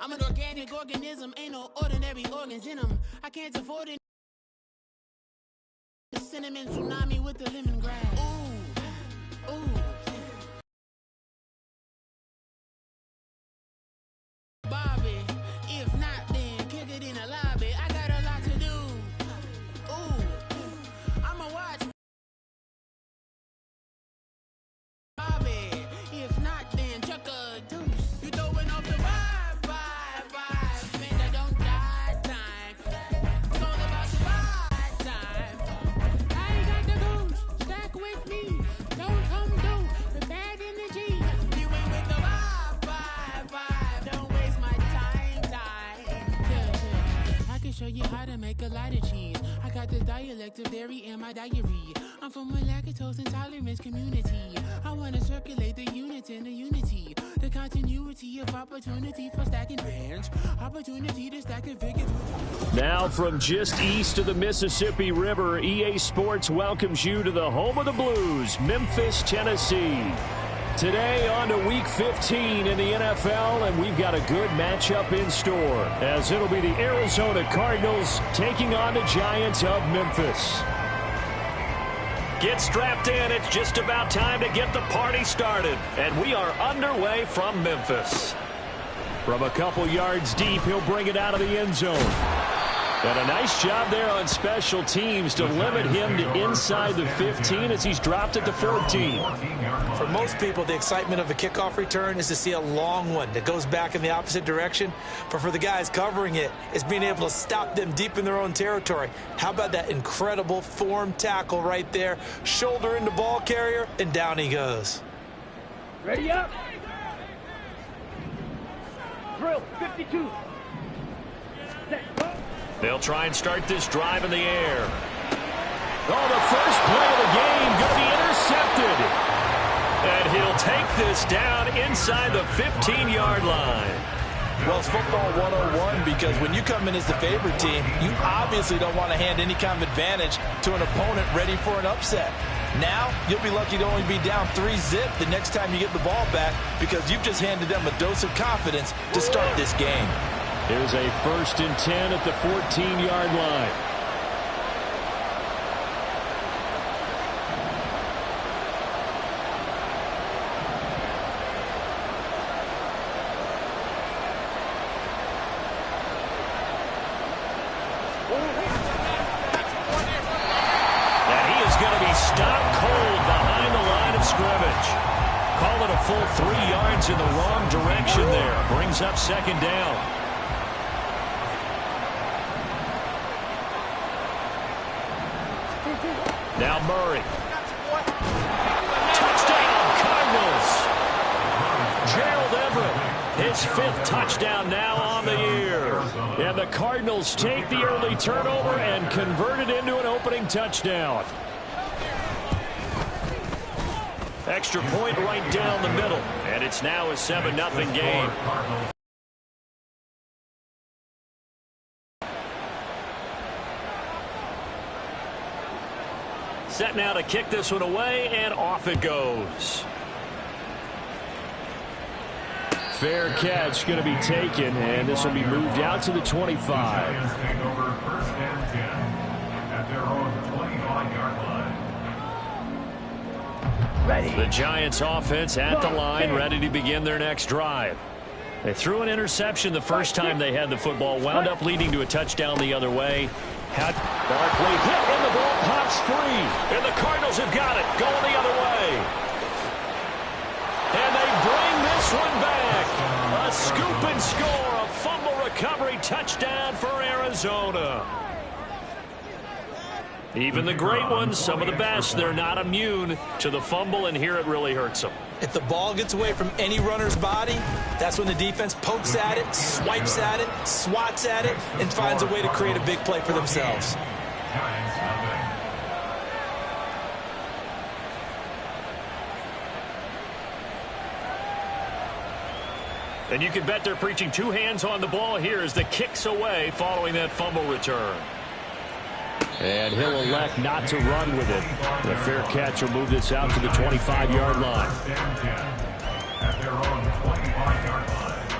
I'm an organic organism, ain't no ordinary organs in them. I can't afford it. The cinnamon tsunami with the lemongrass. Ooh, ooh. Bobby, if not, then kick it in the lobby. I got a lot to do. Ooh, I'ma watch Bobby. If not, then chuck a deuce. You throwing off the vibe. Man, I don't die time. It's all about the vibe time. I ain't got the goose. Stack with me. Don't come through the bad energy. You ain't with the vibe. Don't waste my time. Yeah. I can show you how to make a lot of cheese. I got the dialect of dairy in my diary. I'm from a lactose intolerance community. I want to circulate the units in the unity. The continuity of opportunities for stacking bands. Opportunity to stack and figure. Now from just east of the Mississippi River, EA Sports welcomes you to the home of the Blues, Memphis, Tennessee. Today on to Week 15 in the NFL, and we've got a good matchup in store, as it'll be the Arizona Cardinals taking on the Giants of Memphis. Get strapped in. It's just about time to get the party started, and we are underway from Memphis. From a couple yards deep, he'll bring it out of the end zone. And a nice job there on special teams to limit him to inside the 15 as he's dropped it to 14. For most people, the excitement of a kickoff return is to see a long one that goes back in the opposite direction. But for the guys covering it, it's being able to stop them deep in their own territory. How about that incredible form tackle right there? Shoulder into ball carrier, and down he goes. Ready up. Drill, 52. Set, go. They'll try and start this drive in the air. Oh, the first play of the game going to be intercepted. And he'll take this down inside the 15-yard line. Well, it's football 101 because when you come in as the favorite team, you obviously don't want to hand any kind of advantage to an opponent ready for an upset. Now, you'll be lucky to only be down 3-zip the next time you get the ball back because you've just handed them a dose of confidence to start this game. Here's a 1st and 10 at the 14-yard line. And he is going to be stopped cold behind the line of scrimmage. Call it a full 3 yards in the wrong direction there. Brings up 2nd down. Now Murray. Touchdown, Cardinals. Gerald Everett, his 5th touchdown now on the year. And the Cardinals take the early turnover and convert it into an opening touchdown. Extra point right down the middle. And it's now a 7-0 game. Set now to kick this one away, and off it goes. Fair catch going to be taken, and this will be moved out to the 25. Take over 1st and 10 at their own 25-yard line. Ready. The Giants offense at the line, ready to begin their next drive. They threw an interception the first time they had the football, wound up leading to a touchdown the other way. Had Barkley hit, and the ball pops free. And the Cardinals have got it, going the other way. And they bring this one back. A scoop and score, a fumble recovery touchdown for Arizona. Even the great ones, some of the best, they're not immune to the fumble, and here it really hurts them. If the ball gets away from any runner's body, that's when the defense pokes at it, swipes at it, swats at it, and finds a way to create a big play for themselves. And you can bet they're preaching 2 hands on the ball here as the kick's away following that fumble return. And he'll elect not to run with it. The fair catch will move this out to the 25-yard line. At their own 25-yard line.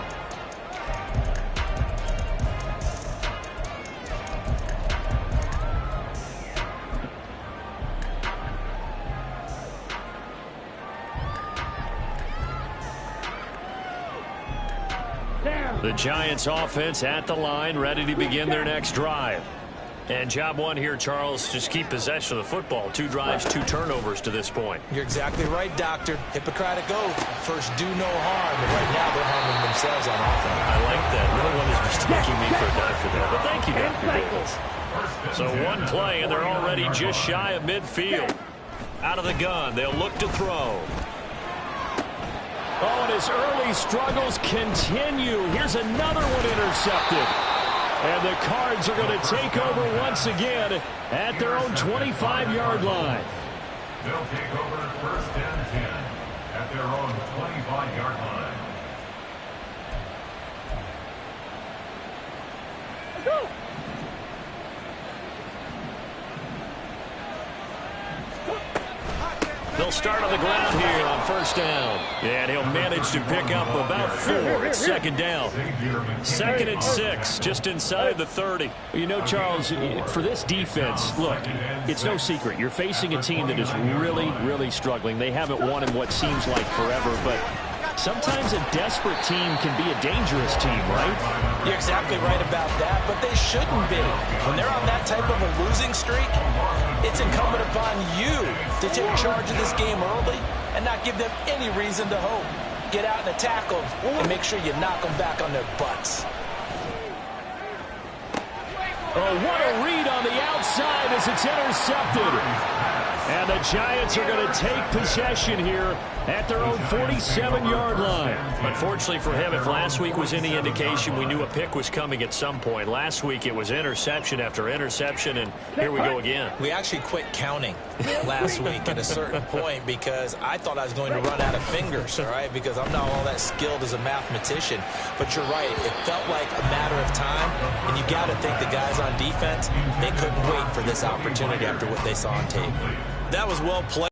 down. The Giants offense at the line, ready to begin their next drive. And job one here, Charles, just keep possession of the football. 2 drives, 2 turnovers to this point. You're exactly right, Doctor. Hippocratic oath. First, do no harm. But right now, they're harming themselves on offense. I like that. No one is mistaking me for a doctor there. But thank you, Dr. Davis. So one play, and they're already just shy of midfield. Out of the gun, they'll look to throw. Oh, and his early struggles continue. Here's another one intercepted. And the Cards are going to take over once again at their own 25-yard line. They'll take over first and 10 at their own 25-yard line. Go. They'll start on the ground here on first down. And he'll manage to pick up about 4. It's second down. 2nd and 6, just inside the 30. You know, Charles, for this defense, look, it's no secret. You're facing a team that is really, really struggling. They haven't won in what seems like forever, but sometimes a desperate team can be a dangerous team, right? You're exactly right about that, but they shouldn't be. When they're on that type of a losing streak, it's incumbent upon you to take charge of this game early and not give them any reason to hope. Get out and attack them and make sure you knock them back on their butts. Oh, what a read on the outside as it's intercepted. And the Giants are going to take possession here at their own 47-yard line. Unfortunately for him, if last week was any indication, we knew a pick was coming at some point. Last week it was interception after interception, and here we go again. We actually quit counting last week at a certain point because I thought I was going to run out of fingers, all right, because I'm not all that skilled as a mathematician. But you're right. It felt like a matter of time, and you got to think the guys on defense, they couldn't wait for this opportunity after what they saw on tape. That was well played.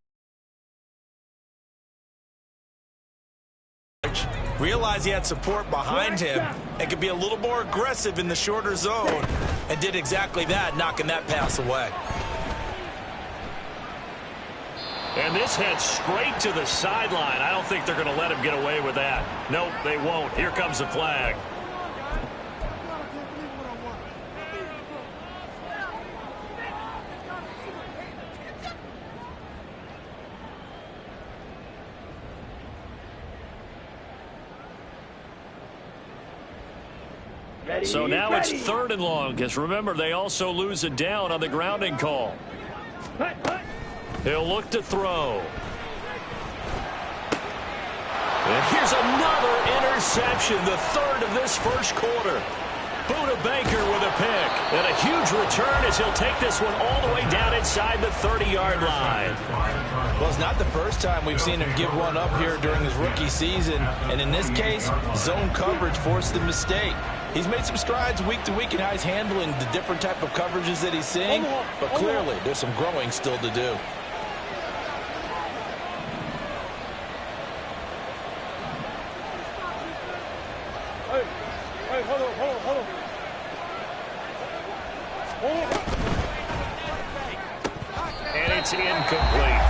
Realized he had support behind him and could be a little more aggressive in the shorter zone, and did exactly that, knocking that pass away. And this heads straight to the sideline. I don't think they're going to let him get away with that. Nope, they won't. Here comes the flag. So now it's 3rd and long, because remember, they also lose a down on the grounding call. He'll look to throw. And here's another interception, the 3rd of this first quarter. Buda Baker with a pick. And a huge return as he'll take this one all the way down inside the 30-yard line. Well, it's not the first time we've seen him give one up here during his rookie season. And in this case, zone coverage forced the mistake. He's made some strides week to week in how he's handling the different type of coverages that he's seeing. But clearly, there's some growing still to do. Hey, hold on. And it's incomplete.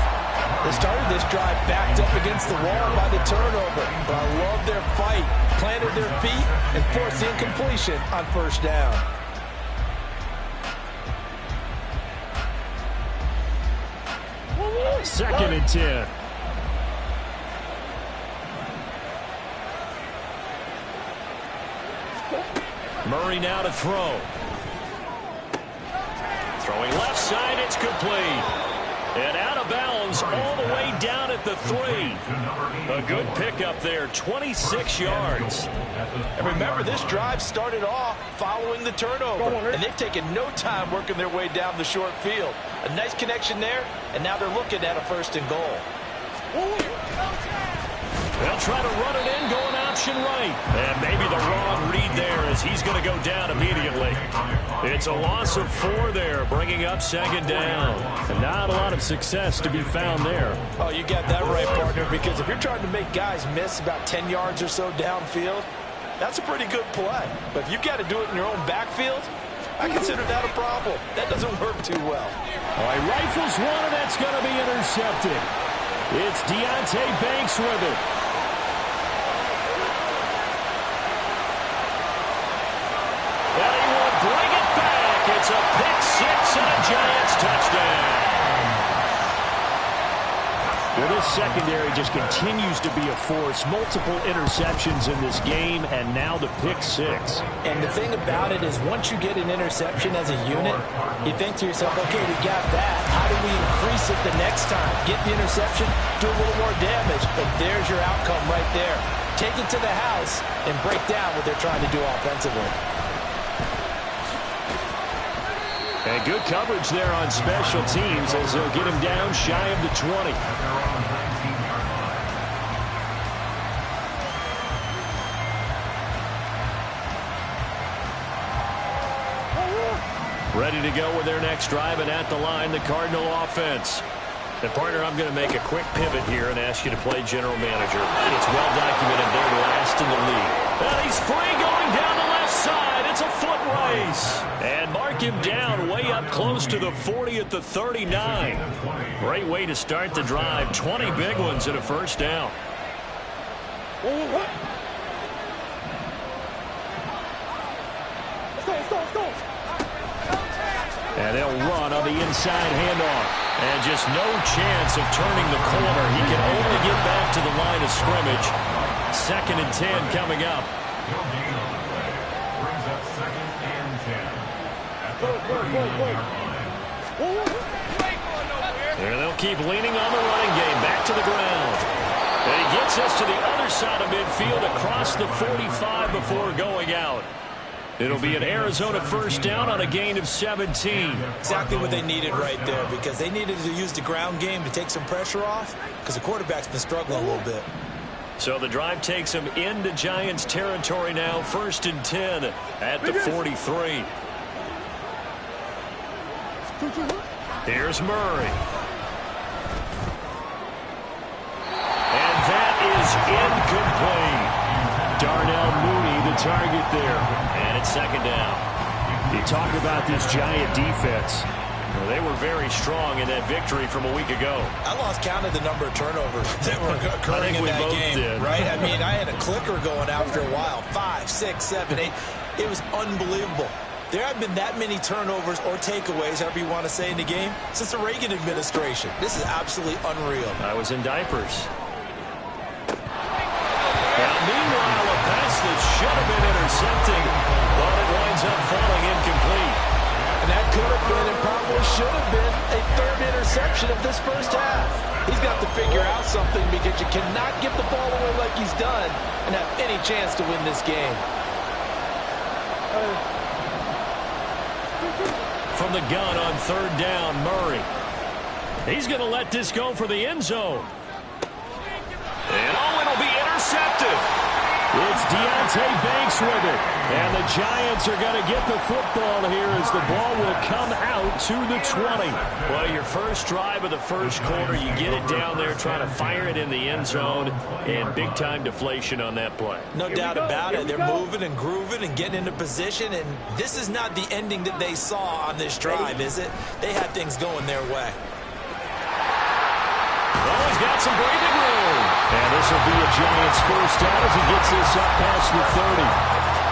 They started this drive backed up against the wall by the turnover. But I love their fight. Planted their feet and forced the incompletion on first down. Second and 10. Murray now to throw. Throwing left side, it's complete. And out of bounds all the way down at the 3. A good pickup there, 26 yards. And remember, this drive started off following the turnover. And they've taken no time working their way down the short field. A nice connection there, and now they're looking at a 1st and goal. They'll try to run it in, going option right. And maybe the wrong read there as he's going to go down immediately. It's a loss of 4 there, bringing up 2nd down. And not a lot of success to be found there. Oh, you got that right, partner, because if you're trying to make guys miss about 10 yards or so downfield, that's a pretty good play. But if you've got to do it in your own backfield, I consider that a problem. That doesn't work too well. All right, rifles one, and that's going to be intercepted. It's Deonte Banks with it. and a Giants touchdown. Well, this secondary just continues to be a force. Multiple interceptions in this game, and now the pick six. And the thing about it is once you get an interception as a unit, you think to yourself, okay, we got that. How do we increase it the next time? Get the interception, do a little more damage, but there's your outcome right there. Take it to the house and break down what they're trying to do offensively. And good coverage there on special teams as they'll get him down shy of the 20. Ready to go with their next drive, and at the line, the Cardinal offense. And, partner, I'm going to make a quick pivot here and ask you to play general manager. It's well documented they're last in the league. And he's free going down the left side. It's a foot race. And mark him down way up close to the 40 at the 39. Great way to start the drive. 20 big ones and a first down. And they'll run on the inside handoff. And just no chance of turning the corner. He can only get back to the line of scrimmage. 2nd and 10 coming up. No gain on the play. Brings up 2nd and 10 at the 39-yard line. And they'll keep leaning on the running game. Back to the ground. And he gets us to the other side of midfield across the 45 before going out. It'll be an Arizona first down on a gain of 17. Exactly what they needed right there, because they needed to use the ground game to take some pressure off, because the quarterback's been struggling a little bit. So the drive takes them into Giants territory now. 1st and 10 at the 43. Here's Murray. And that is incomplete. Darnell Mooney, the target there. And it's 2nd down. You talk about this Giant defense. Well, they were very strong in that victory from a week ago. I lost count of the number of turnovers that were occurring in that game. Did. Right? I mean, I had a clicker going after a while. 5, 6, 7, 8. It was unbelievable. There haven't been that many turnovers or takeaways, however you want to say, in the game since the Reagan administration. This is absolutely unreal. I was in diapers. Now, meanwhile, a pass that should have been intercepted, but it winds up falling incomplete. And that could have been and probably should have been a 3rd interception of this first half. He's got to figure out something, because you cannot give the ball away like he's done and have any chance to win this game. From the gun on 3rd down, Murray. He's going to let this go for the end zone. And it'll be intercepted. It's Deontay Banks with it. And the Giants are going to get the football here as the ball will come out to the 20. Well, your first drive of the first quarter, you get it down there, trying to fire it in the end zone, and big-time deflation on that play. No doubt about it. They're moving and grooving and getting into position, and this is not the ending that they saw on this drive, is it? They had things going their way. Oh, he's got some breathing room. And this will be a Giants first down as he gets this up past the 30.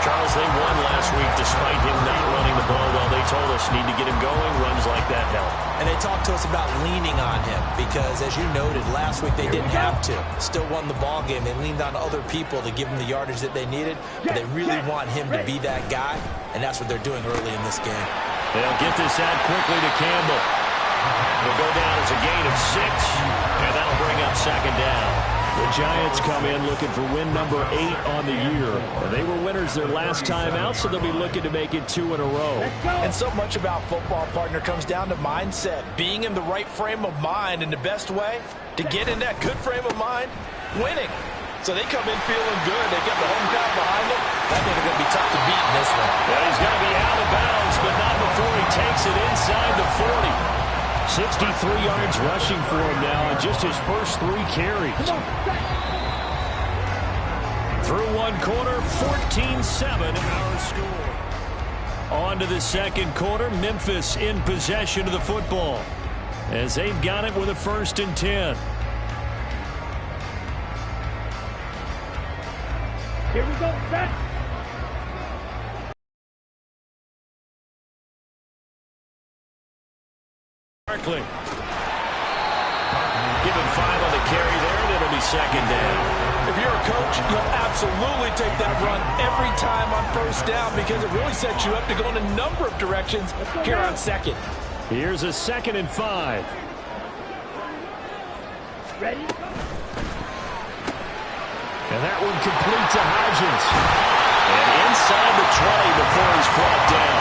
Charles, they won last week despite him not running the ball well. They told us need to get him going. Runs like that help. And they talked to us about leaning on him because, as you noted, last week they didn't have to. Still won the ball game. They leaned on other people to give them the yardage that they needed. But they really want him to be that guy, and that's what they're doing early in this game. They'll get this out quickly to Campbell. Will go down as a gain of 6, and that'll bring up 2nd down. The Giants come in looking for win number 8 on the year. And they were winners their last time out, so they'll be looking to make it 2 in a row. And so much about football, partner, comes down to mindset. Being in the right frame of mind, and the best way to get in that good frame of mind, winning. So they come in feeling good. They got the home crowd behind them. I think they're going to be tough to beat in this one. Well, he's going to be out of bounds, but not before he takes it inside the 40. 63 yards rushing for him now in just his first 3 carries. Through one quarter, 14-7 our score. On to the second quarter, Memphis in possession of the football as they've got it with a 1st and 10. Here we go, set. quickly. Give him 5 on the carry there, and it'll be second down. If you're a coach, you'll absolutely take that run every time on first down because it really sets you up to go in a number of directions here on second. Here's a 2nd and 5. Ready? And that one complete to Hodges. And inside the 20 before he's brought down.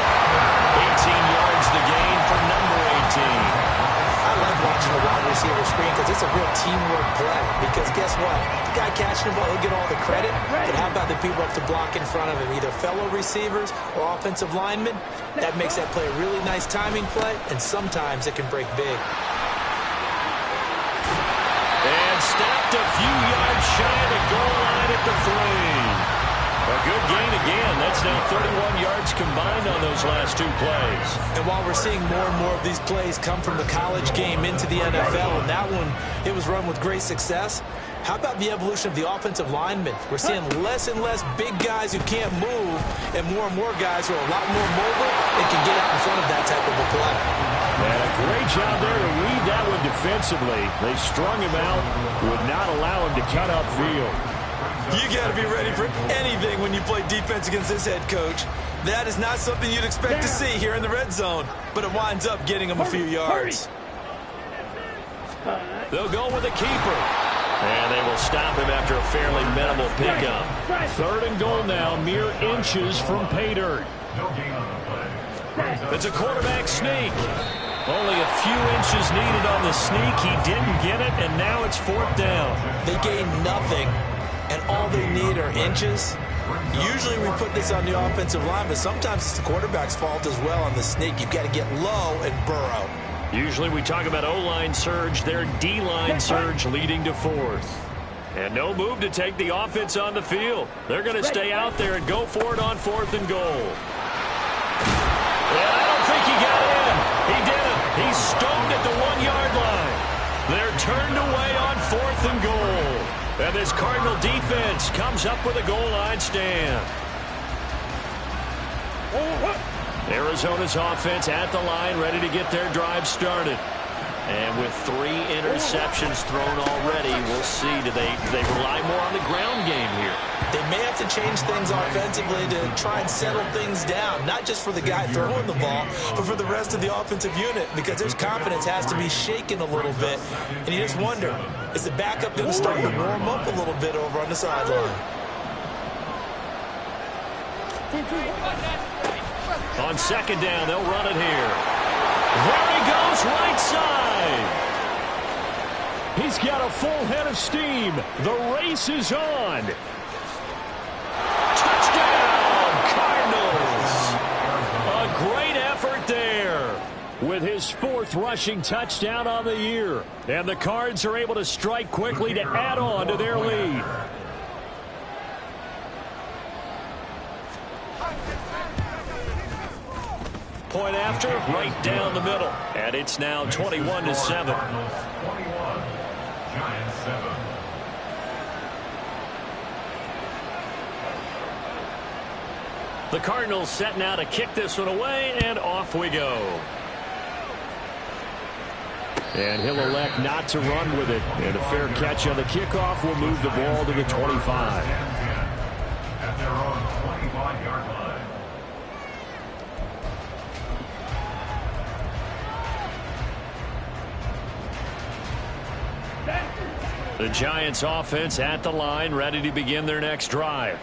18 yards the gain for number 18. I like watching the wide receiver screen because it's a real teamwork play. Because guess what? The guy catching the ball, he'll get all the credit. But how about the people up to block in front of him, either fellow receivers or offensive linemen? That makes that play a really nice timing play, and sometimes it can break big. And stopped a few yards shy of the goal line at the 3. A good gain again. That's now 31 yards combined on those last 2 plays. And while we're seeing more and more of these plays come from the college game into the NFL, and that one, it was run with great success, how about the evolution of the offensive linemen? We're seeing less and less big guys who can't move and more guys who are a lot more mobile and can get out in front of that type of a play. And a great job there to read that one defensively. They strung him out, would not allow him to cut upfield. You got to be ready for anything when you play defense against this head coach. That is not something you'd expect to see here in the red zone, but it winds up getting him a few yards. They'll go with a keeper. And they will stop him after a fairly minimal pickup. 3rd and goal now, mere inches from pay dirt. No gain on the play. It's a quarterback sneak. Only a few inches needed on the sneak. He didn't get it, and now it's 4th down. They gain nothing, and all they need are inches. Usually we put this on the offensive line, but sometimes it's the quarterback's fault as well on the sneak. You've got to get low and burrow. Usually we talk about O-line surge, their D-line surge leading to 4th. And no move to take the offense on the field. They're going to stay out there and go for it on 4th and goal. And I don't think he got in. He didn't. He's stoned at the 1-yard line. They're turned away on 4th and goal. And this Cardinal defense comes up with a goal line stand. Arizona's offense at the line, ready to get their drive started. And with 3 interceptions thrown already, we'll see. Do they rely more on the ground game here? They may have to change things offensively to try and settle things down, not just for the guy throwing the ball, but for the rest of the offensive unit, because his confidence has to be shaken a little bit. And you just wonder, is the backup going to start to warm up a little bit over on the sideline? On 2nd down, they'll run it here. There he goes, right side. He's got a full head of steam. The race is on. Touchdown, Cardinals. A great effort there with his 4th rushing touchdown on the year. And the Cards are able to strike quickly to add on to their lead. Point after, right down the middle. And it's now 21-7. 21, Giants 7. The Cardinals set now to kick this one away, and off we go. And he'll elect not to run with it. And a fair catch on the kickoff will move the ball to the 25. At their own 25-yard line. The Giants offense at the line, ready to begin their next drive.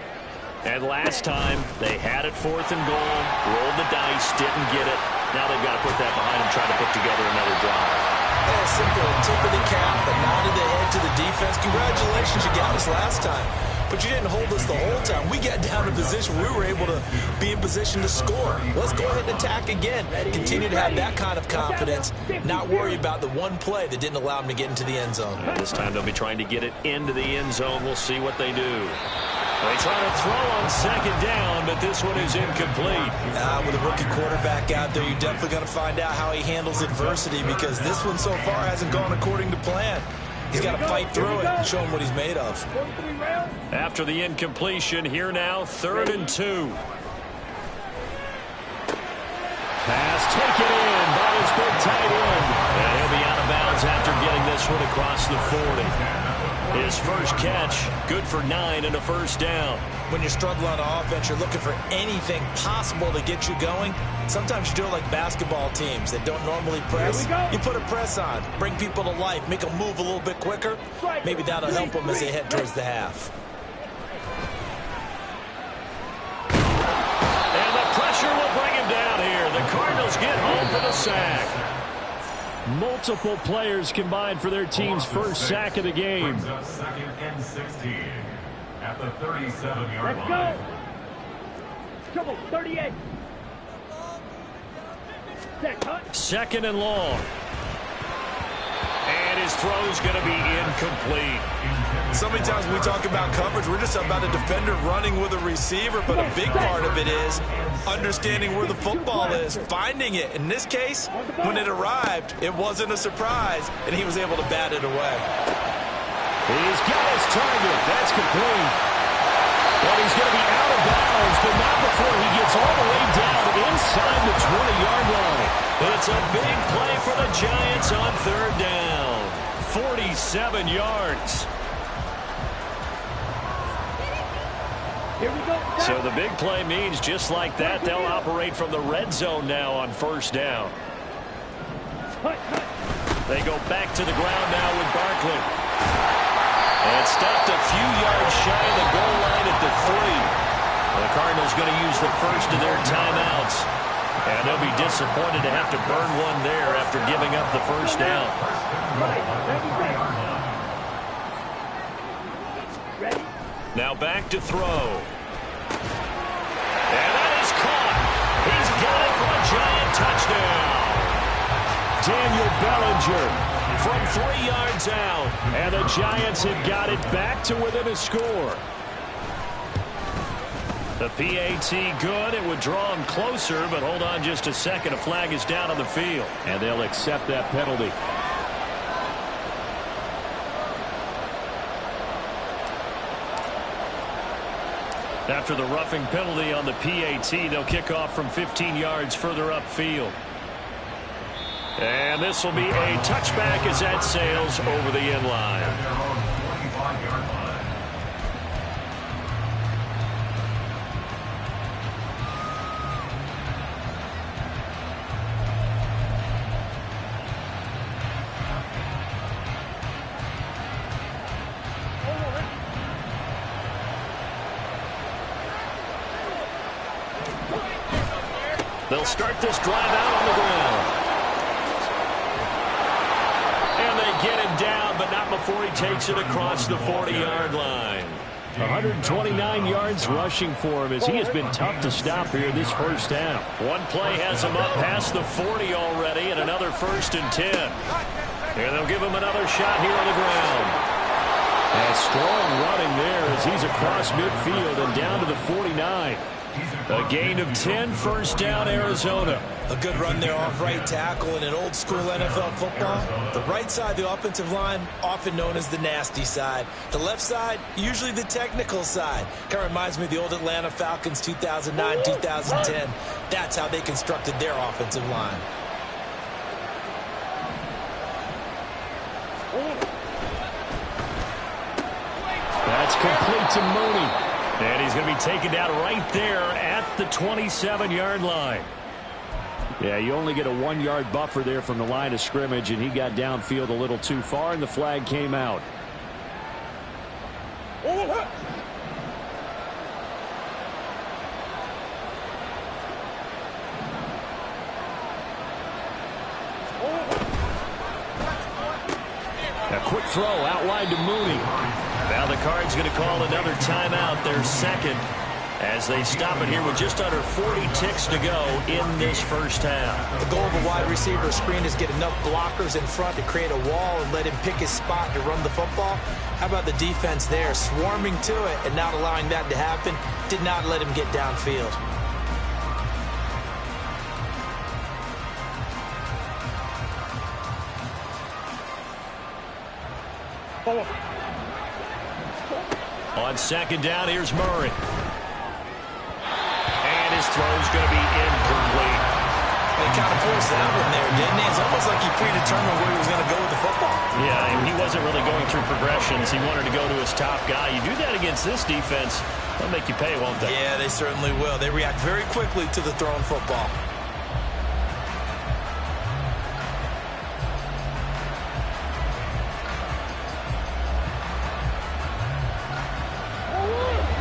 And last time, they had it 4th and goal, rolled the dice, didn't get it. Now they've got to put that behind them, try to put together another drive. Yeah, simple tip of the cap, a nod of the head to the defense. Congratulations, you got us last time. But you didn't hold us the whole time. We got down to position. We were able to be in position to score. Let's go ahead and attack again. Continue to have that kind of confidence. Not worry about the one play that didn't allow them to get into the end zone. This time they'll be trying to get it into the end zone. We'll see what they do. They try to throw on 2nd down, but this one is incomplete. With a rookie quarterback out there, you're definitely going to find out how he handles adversity, because this one so far hasn't gone according to plan. He's got to fight through it and show him what he's made of. After the incompletion, here now, 3rd and 2. Pass taken in by his big tight end. And this one across the 40. His first catch, good for 9 and a first down. When you're struggling on offense, you're looking for anything possible to get you going. Sometimes you do it like basketball teams that don't normally press. You put a press on, bring people to life, make them move a little bit quicker. Maybe that'll help them as they head towards the half. And the pressure will bring him down here. The Cardinals get home for the sack. Multiple players combined for their team's first sack of the game. Second and 16 at the 37-yard line. Let's go. Trouble, 38. Second and long. And his throw's going to be incomplete. So many times when we talk about coverage, we're just about a defender running with a receiver, but a big part of it is understanding where the football is, finding it. In this case, when it arrived, it wasn't a surprise, and he was able to bat it away. He's got his target. That's complete. But he's going to be out of bounds, but not before he gets all the way down inside the 20-yard line. It's a big play for the Giants on third down. 47 yards. Here we go. So the big play means just like that, they'll operate from the red zone now on first down. They go back to the ground now with Barkley. And stopped a few yards shy of the goal line at the 3. The Cardinals going to use the first of their timeouts. And they'll be disappointed to have to burn one there after giving up the first down. Ready? Now back to throw. And that is caught. He's got it for a giant touchdown. Daniel Bellinger from 3 yards out. And the Giants have got it back to within a score. The PAT good. It would draw him closer, but hold on just a second. A flag is down on the field. And they'll accept that penalty. After the roughing penalty on the PAT, they'll kick off from 15 yards further upfield. And this will be a touchback as that sails over the end line. At their own 25-yard line. They'll start this drive out on the ground. And they get him down, but not before he takes it across the 40-yard line. 129 yards rushing for him as he has been tough to stop here this first half. One play has him up past the 40 already, and another 1st and 10. And they'll give him another shot here on the ground. A strong running there as he's across midfield and down to the 49. A gain of 10, first down, Arizona. A good run there off right tackle in an old school NFL football. The right side of the offensive line, often known as the nasty side. The left side, usually the technical side. Kind of reminds me of the old Atlanta Falcons 2009, 2010. That's how they constructed their offensive line. That's complete to Mooney. And he's going to be taken down right there at the 27-yard line. Yeah, you only get a 1-yard buffer there from the line of scrimmage, and he got downfield a little too far, and the flag came out. A quick throw out wide to Mooney. Now the Cards going to call another timeout, their second, as they stop it here with just under 40 ticks to go in this first half. The goal of a wide receiver screen is get enough blockers in front to create a wall and let him pick his spot to run the football. How about the defense there, swarming to it and not allowing that to happen? Did not let him get downfield. On second down, here's Murray. And his throw's going to be incomplete. They kind of forced that one there, didn't he? It's almost like he predetermined where he was going to go with the football. Yeah, and he wasn't really going through progressions. He wanted to go to his top guy. You do that against this defense, they'll make you pay, won't they? Yeah, they certainly will. They react very quickly to the thrown football.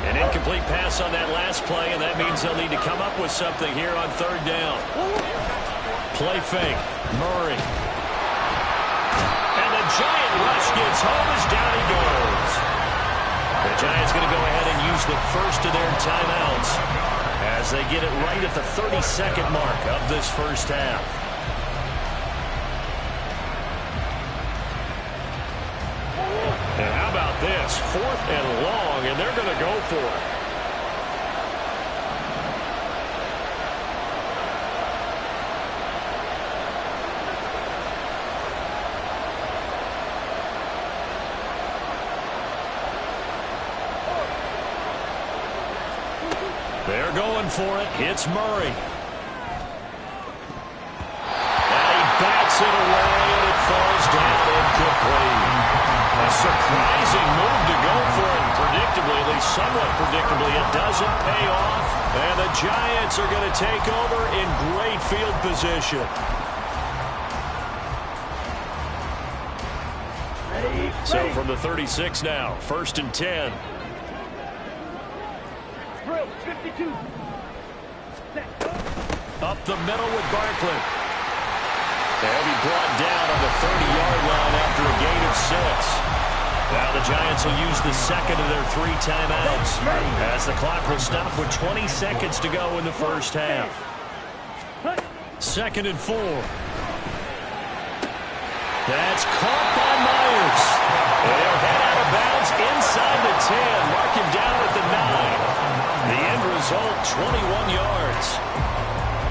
An incomplete pass on that last play, and that means they'll need to come up with something here on third down. Play fake. Murray. And the Giant rush gets home as down he goes. The Giants going to go ahead and use the first of their timeouts as they get it right at the 30-second mark of this first half. And how about this? 4th and long, and they're going to go for it. They're going for it. It's Murray. And he bats it away, and it falls down incomplete. A surprising move to go for it. Predictably, at least somewhat predictably, it doesn't pay off. And the Giants are going to take over in great field position. So from the 36 now, 1st and 10. 52. Up the middle with Barkley. They'll be brought down on the 30-yard line after a gain of 6. Now the Giants will use the second of their 3 timeouts as the clock will stop with 20 seconds to go in the first half. 2nd and 4. That's caught by Myers. They'll head out of bounds inside the 10. Mark him down at the 9. The end result, 21 yards.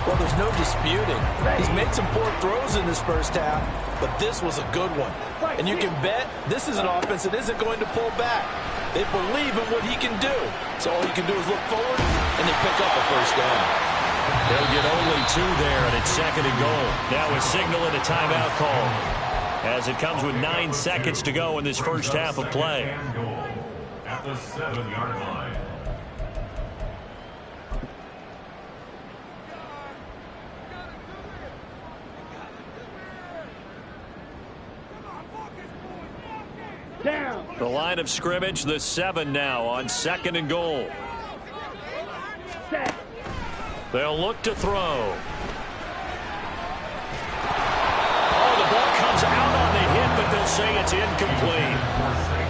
Well, there's no disputing. He's made some poor throws in this first half, but this was a good one. And you can bet this is an offense that isn't going to pull back. They believe in what he can do. So all he can do is look forward, and they pick up a first down. They'll get only 2 there, and it's 2nd and goal. Now a signal and a timeout call as it comes with 9 seconds to go in this first half of play. At the 7-yard line. Down. The line of scrimmage, the 7 now on 2nd and goal. Set. They'll look to throw. Oh, the ball comes out on the hit, but they'll say it's incomplete.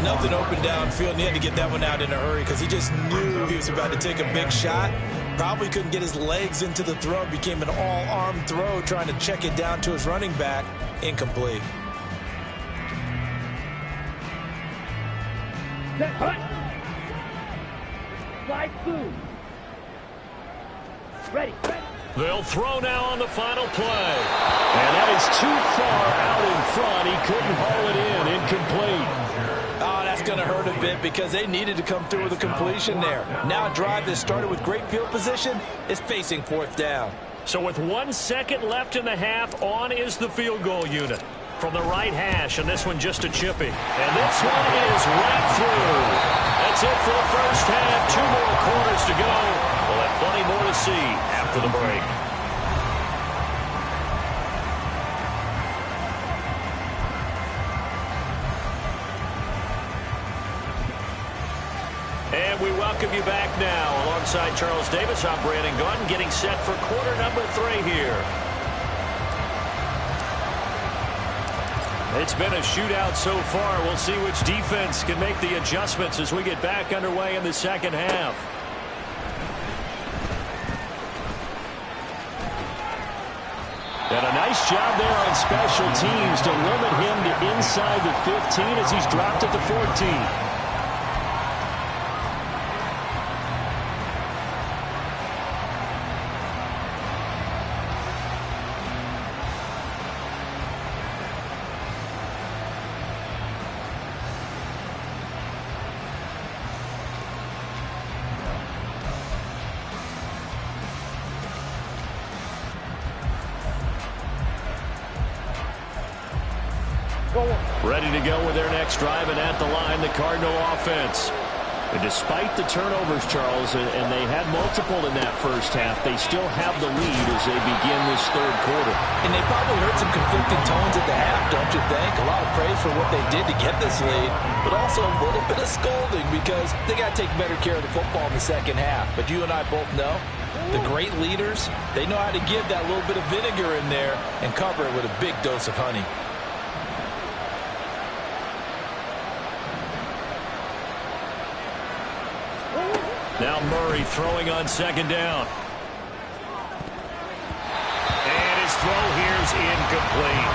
Nothing open downfield, and he had to get that one out in a hurry because he just knew he was about to take a big shot. Probably couldn't get his legs into the throw. Became an all-arm throw, trying to check it down to his running back. Incomplete. Set. Hut. Slide through. Ready. They'll throw now on the final play. And that is too far out in front. He couldn't haul it in. Incomplete. Oh, that's going to hurt a bit because they needed to come through with a completion there. Now a drive that started with great field position is facing 4th down. So with 1 second left in the half, on is the field goal unit. From the right hash, and this one just a chippy. And this one is right through. That's it for the first half. 2 more quarters to go. We'll have plenty more to see after the break. And we welcome you back now. Alongside Charles Davis, I'm Brandon Gaudin, getting set for quarter number 3 here. It's been a shootout so far. We'll see which defense can make the adjustments as we get back underway in the second half. And a nice job there on special teams to limit him to inside the 15 as he's dropped at the 14. Ready to go with their next drive, and at the line, the Cardinal offense. And despite the turnovers, Charles, and they had multiple in that first half, they still have the lead as they begin this third quarter. And they probably heard some conflicting tones at the half, don't you think? A lot of praise for what they did to get this lead, but also a little bit of scolding because they got to take better care of the football in the second half. But you and I both know the great leaders, they know how to give that little bit of vinegar in there and cover it with a big dose of honey. Now Murray throwing on second down. And his throw here is incomplete.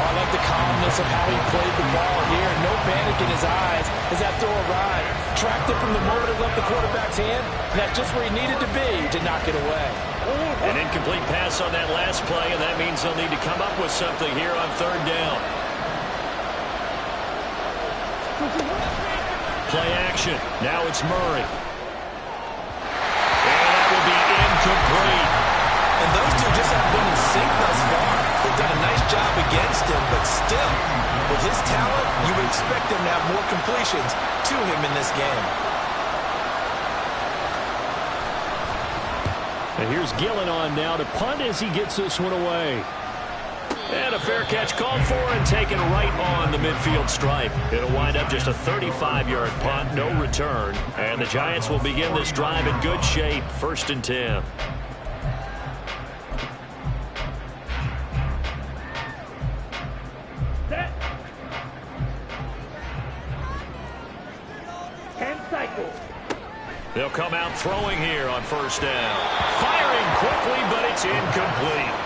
I like the calmness of how he played the ball here. No panic in his eyes as that throw arrived. Tracked it from the moment it left the quarterback's hand, and that's just where he needed to be to knock it away. An incomplete pass on that last play, and that means they'll need to come up with something here on third down. Play action. Now it's Murray. Incomplete. And those two just haven't been in sync thus far. They've done a nice job against him, but still, with his talent, you would expect him to have more completions to him in this game. And here's Gillen on now to punt as he gets this one away. And a fair catch called for and taken right on the midfield stripe. It'll wind up just a 35-yard punt, no return. And the Giants will begin this drive in good shape, 1st and 10. Set. 10 cycles. They'll come out throwing here on 1st down. Firing quickly, but it's incomplete.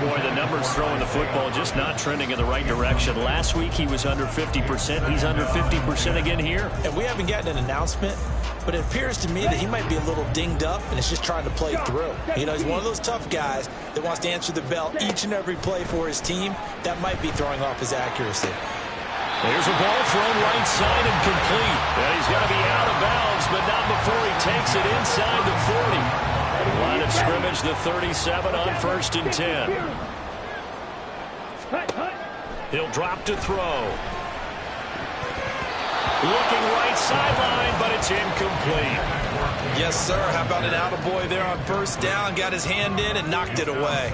Boy, the numbers throwing the football just not trending in the right direction. Last week he was under 50%. He's under 50% again here. And we haven't gotten an announcement, but it appears to me that he might be a little dinged up and is just trying to play through. You know, he's one of those tough guys that wants to answer the bell each and every play for his team. That might be throwing off his accuracy. There's a ball thrown right side and complete. And he's going to be out of bounds, but not before he takes it inside the 40. Line of scrimmage, the 37 on 1st and 10. He'll drop to throw. Looking right sideline, but it's incomplete. Yes, sir. How about an attaboy there on 1st down? Got his hand in and knocked it away.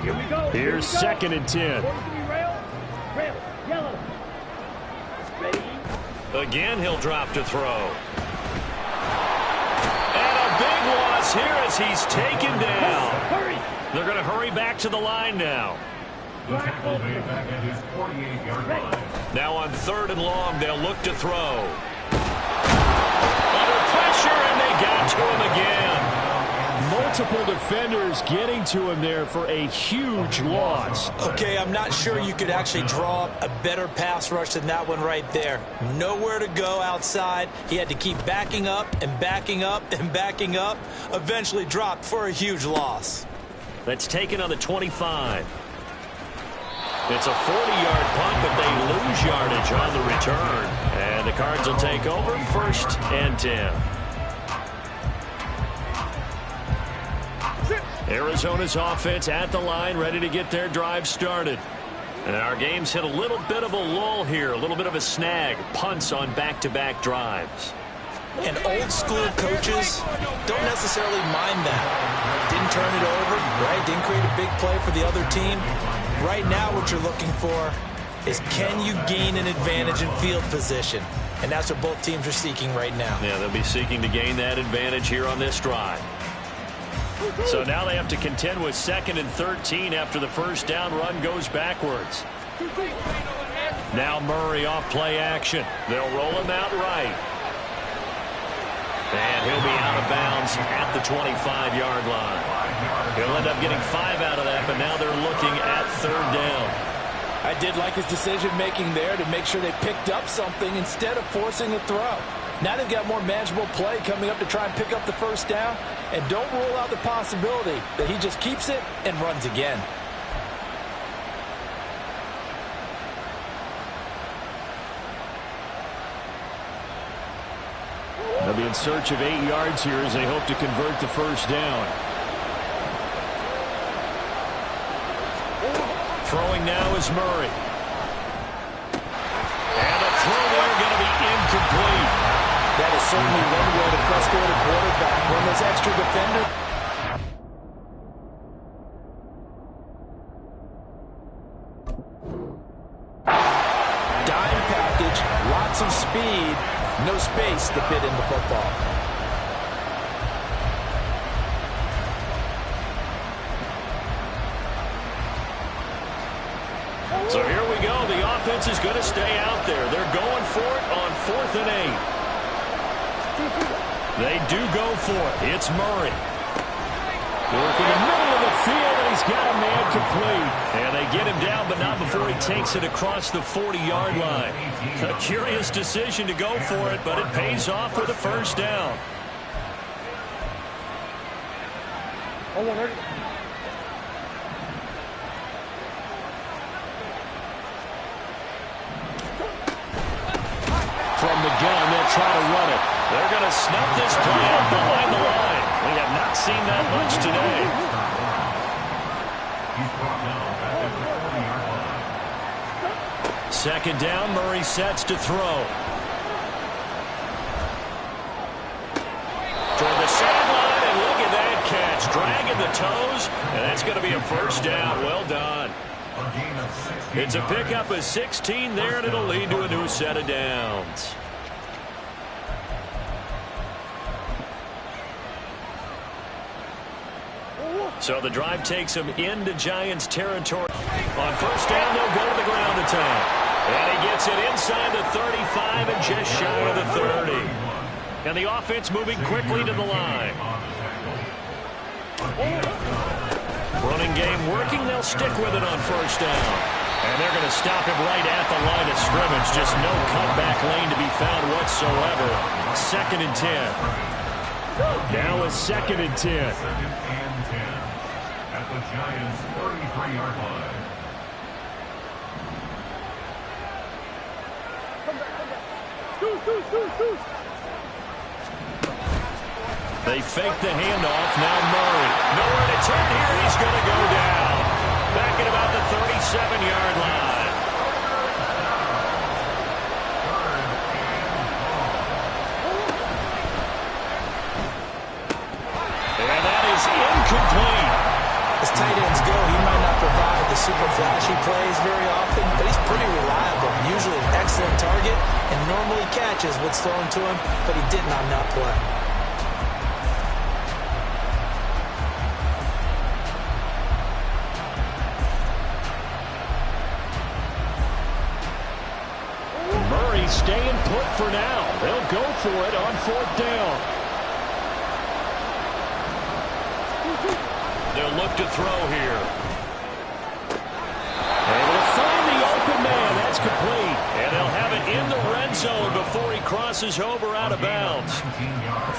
Here we go. Here's 2nd and 10. Rail, yellow. Ready. Again, he'll drop to throw. Big loss here as he's taken down. Hurry. They're going to hurry back to the line now. The tackle made back at his 48-yard line. Now on 3rd and long, they'll look to throw. Under pressure, and they got to him again. Multiple defenders getting to him there for a huge loss. Okay, I'm not sure you could actually draw up a better pass rush than that one right there. Nowhere to go outside. He had to keep backing up and backing up and backing up. Eventually dropped for a huge loss. That's taken on the 25. It's a 40-yard punt, but they lose yardage on the return. And the Cards will take over 1st and 10. Arizona's offense at the line, ready to get their drive started. And our game's hit a little bit of a lull here, a little bit of a snag. Punts on back-to-back drives. And old-school coaches don't necessarily mind that. Didn't turn it over, right? Didn't create a big play for the other team. Right now what you're looking for is can you gain an advantage in field position? And that's what both teams are seeking right now. Yeah, they'll be seeking to gain that advantage here on this drive. So now they have to contend with 2nd and 13 after the 1st down run goes backwards. Now Murray off play action. They'll roll him out right. And he'll be out of bounds at the 25-yard line. He'll end up getting 5 out of that, but now they're looking at 3rd down. I did like his decision-making there to make sure they picked up something instead of forcing a throw. Now they've got more manageable play coming up to try and pick up the 1st down. And don't rule out the possibility that he just keeps it and runs again. They'll be in search of 8 yards here as they hope to convert the 1st down. Throwing now is Murray. And a throw there going to be incomplete. That is certainly one way to frustrate a quarterback when those extra defenders. Dime package, lots of speed, no space to fit in the football. So here we go. The offense is going to stay out there. They're going for it on 4th and 8. They do go for it. It's Murray. Working the middle of the field, and he's got a man complete. And they get him down, but not before he takes it across the 40-yard line. A curious decision to go for it, but it pays off with a first down. From the gun, they'll try to run it. They're going to snap this play out behind the line. We have not seen that much today. He's brought down at the 40-yard line. Second down, Murray sets to throw. Toward the sideline, and look at that catch. Dragging the toes, and that's going to be a first down. Well done. It's a pickup of 16 there, and it'll lead to a new set of downs. So the drive takes them into Giants territory. On first down, they'll go to the ground attack. And he gets it inside the 35 and just shy of the 30. And the offense moving quickly to the line. Running game working. They'll stick with it on first down. And they're going to stop him right at the line of scrimmage. Just no cutback lane to be found whatsoever. 2nd and 10. Now it's 2nd and 10. At the Giants' 33-yard line. They fake the handoff. Now Murray. Nowhere to turn here. He's going to go down. Back at about the 37-yard line. And that is incomplete. As tight ends go, he might not provide the super flashy plays very often, but he's pretty reliable. Usually an excellent target and normally catches what's thrown to him, but he didn't on that play. Murray staying put for now. They'll go for it on 4th down. They'll look to throw here. Able to find the open man. That's complete. And they'll have it in the red zone before he crosses over out of bounds.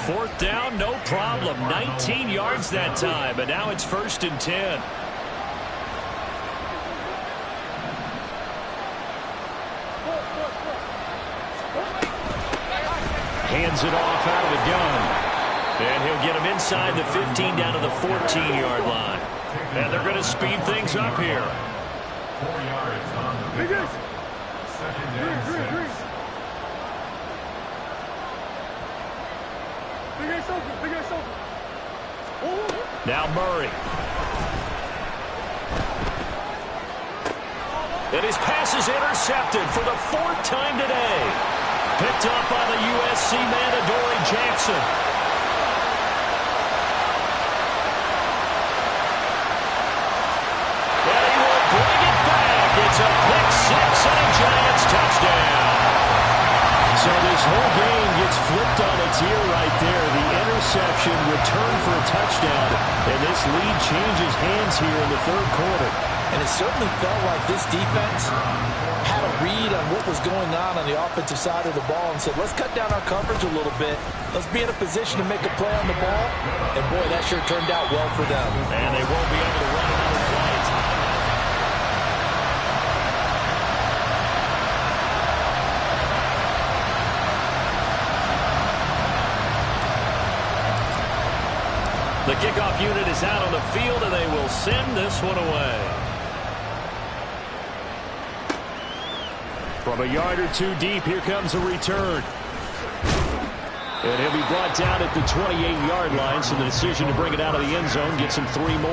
4th down, no problem. 19 yards that time. But now it's 1st and 10. Hands it off out of the gun. And he'll get him inside the 15 down to the 14-yard line. And they're going to speed things up here. 4 yards on the pickup. 2nd and 6. Now Murray. And his pass is intercepted for the 4th time today. Picked up by the USC man, Adoree Jackson. And he will bring it back. It's a pick 6 and a Giants touchdown. So this whole game gets flipped on its ear right there. The interception, return for a touchdown, and this lead changes hands here in the 3rd quarter. And it certainly felt like this defense had a read on what was going on the offensive side of the ball and said, let's cut down our coverage a little bit. Let's be in a position to make a play on the ball. And, boy, that sure turned out well for them. And they won't be able to run another play. The kickoff unit is out on the field, and they will send this one away. From a yard or two deep, here comes a return. And he'll be brought down at the 28-yard line, so the decision to bring it out of the end zone gets him 3 more.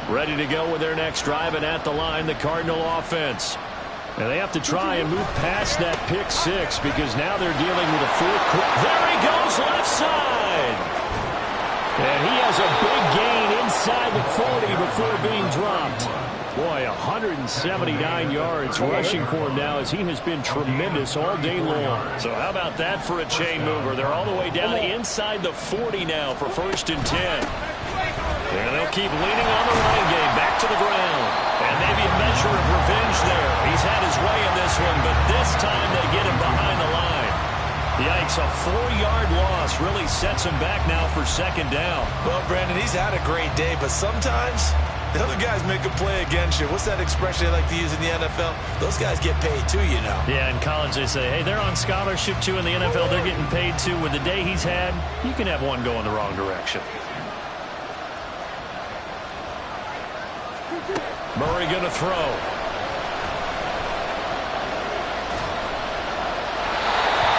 Ready to go with their next drive, and at the line, the Cardinal offense. And they have to try and move past that pick six because now they're dealing with a fourth quarter. There he goes, left side. And he has a big gain inside the 40 before being dropped. Boy, 179 yards rushing for him now as he has been tremendous all day long. So how about that for a chain mover? They're all the way down inside the 40 now for 1st and 10. And they'll keep leaning on the running game back to the ground. And maybe a measure of revenge there. He's had his way in this one, but this time they get him behind the line. Yikes, a 4-yard loss really sets him back now for 2nd down. Well, Brandon, he's had a great day, but sometimes the other guys make a play against you. What's that expression they like to use in the NFL? Those guys get paid too, you know. Yeah, in college they say, hey, they're on scholarship too. In the NFL, they're getting paid too. With the day he's had, you can have one going the wrong direction. Murray going to throw.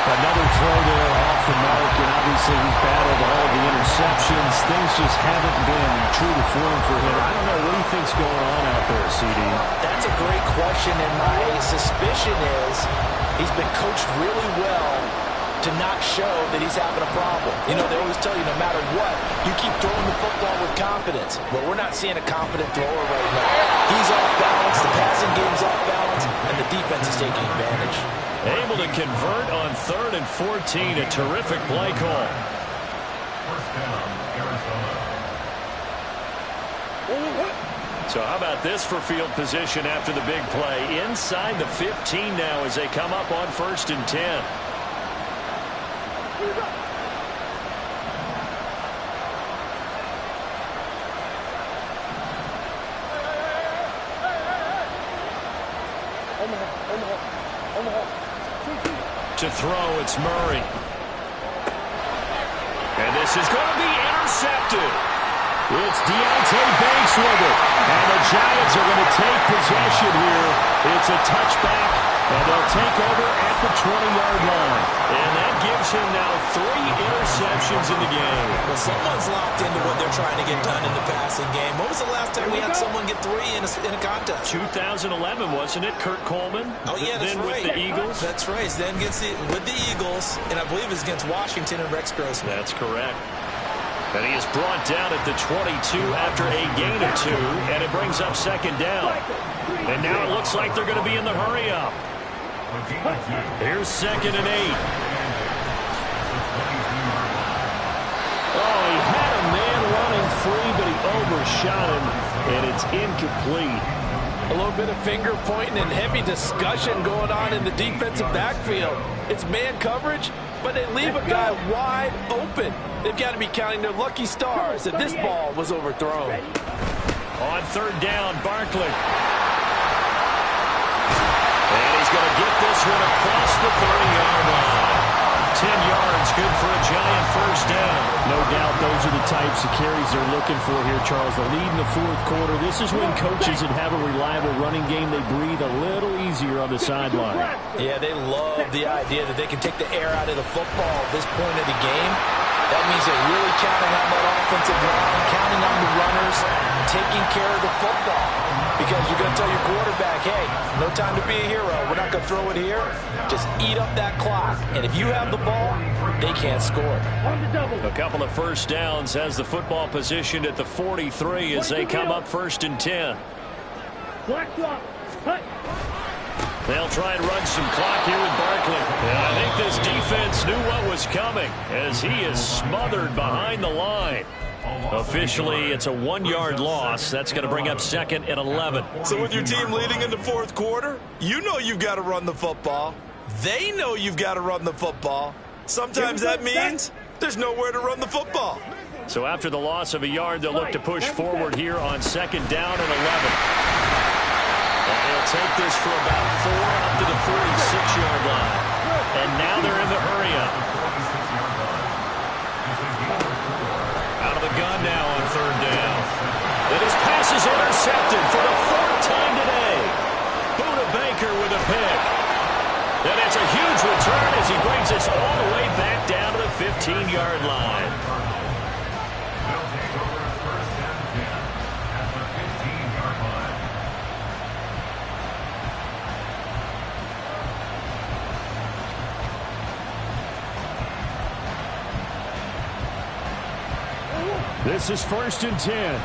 Another throw there off the mark, and obviously he's battled all the interceptions. Things just haven't been true to form for him. I don't know what he thinks going on out there, CD. That's a great question, and my suspicion is he's been coached really well to not show that he's having a problem. You know, they always tell you no matter what, you keep throwing the football with confidence. Well, we're not seeing a confident thrower right now. He's off balance, the passing game's off balance, and the defense is taking advantage. Able to convert on 3rd and 14, a terrific play call. 1st down, Arizona. So how about this for field position after the big play? Inside the 15 now as they come up on 1st and 10. To throw, it's Murray. And this is going to be intercepted. It's Deontay Banks with it. And the Giants are going to take possession here. It's a touchback, and they'll take over at the 20-yard line. And that gives him now 3 interceptions in the game. Well, someone's locked into what they're trying to get done in the passing game. When was the last time we had someone get 3 in a contest? 2011, wasn't it? Kurt Coleman? Oh, yeah, that's then right. With the Eagles? That's right. Then gets it with the Eagles, and I believe it's against Washington and Rex Grossman. That's correct. And he is brought down at the 22 after a gain of 2, and it brings up 2nd down. And now it looks like they're going to be in the hurry-up. Here's 2nd and 8. Oh, he had a man running free, but he overshot him, and it's incomplete. A little bit of finger pointing and heavy discussion going on in the defensive backfield. It's man coverage, but they leave a guy wide open. They've got to be counting their lucky stars that this ball was overthrown. On 3rd down, Barkley. And he's going to get this one across the 30-yard line. 10 yards, good for a Giant 1st down. No doubt those are the types of carries they're looking for here, Charles. The lead in the 4th quarter. This is when coaches that have a reliable running game, they breathe a little easier on the sideline. Yeah, they love the idea that they can take the air out of the football at this point of the game. That means they're really counting on that offensive line, counting on the runners, taking care of the football. Because you're going to tell your quarterback, hey, no time to be a hero. We're not going to throw it here. Just eat up that clock. And if you have the ball, they can't score. A couple of 1st downs has the football positioned at the 43 as they come up 1st and 10. They'll try and run some clock here with Barkley. And I think this defense knew what was coming as he is smothered behind the line. Officially, it's a 1-yard loss. That's going to bring up 2nd and 11. So with your team leading in the 4th quarter, you know you've got to run the football. They know you've got to run the football. Sometimes that means there's nowhere to run the football. So after the loss of a yard, they'll look to push forward here on 2nd down and 11. And they'll take this for about 4 up to the 46-yard line. And now they're in the hurry-up. now on third down. And his pass is intercepted for the fourth time today. Buda Baker with a pick. And it's a huge return as he brings us all the way back down to the 15-yard line. They'll take over at first and 10 at the 15-yard line. This is first and 10.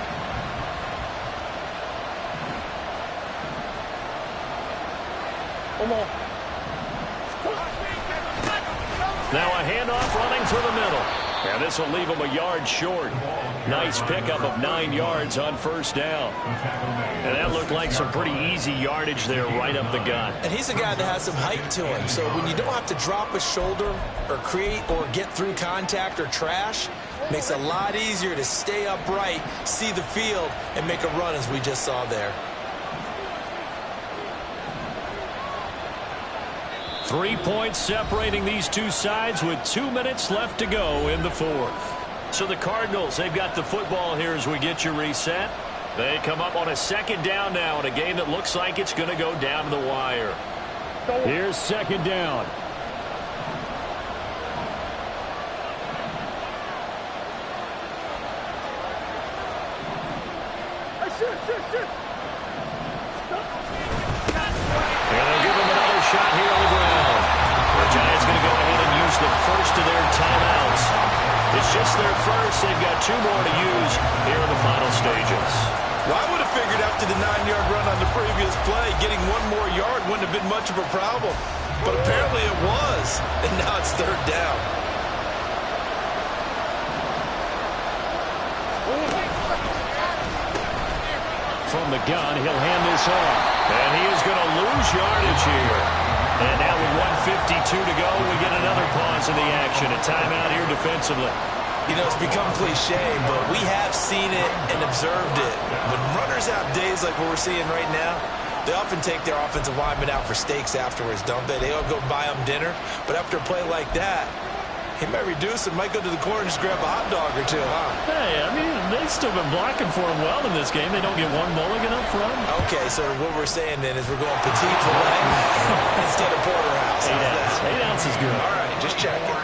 Come on. Now a handoff running through the middle. And this will leave him a yard short. Nice pickup of 9 yards on first down. And that looked like some pretty easy yardage there right up the gut. And he's a guy that has some height to him. So when you don't have to drop a shoulder or create or get through contact or trash, makes it a lot easier to stay upright, see the field, and make a run as we just saw there. 3 points separating these two sides with 2 minutes left to go in the fourth. So the Cardinals, they've got the football here as we get you reset. They come up on a second down now in a game that looks like it's going to go down to the wire. Here's second down. And they'll give him another shot here on the ground. The Giants going to go ahead and use the first of their timeouts. It's just their first. They've got 2 more to use here in the final stages. Well, I would have figured after the 9-yard run on the previous play, getting 1 more yard wouldn't have been much of a problem. But apparently it was. And now it's third down. From the gun, he'll hand this off. And he is going to lose yardage here. And now with 1:52 to go, we get another pause in the action. A timeout here defensively. You know, it's become cliche, but we have seen it and observed it. When runners have days like what we're seeing right now, they often take their offensive linemen out for steaks afterwards, don't they? They all go buy them dinner. But after a play like that, he might reduce and might go to the corner and just grab a hot dog or two, huh? Hey, I mean, they've still been blocking for him well in this game. They don't get one mulligan up front. Okay, so what we're saying then is we're going petite filet instead of porterhouse. 8 ounces good. All right, just checking.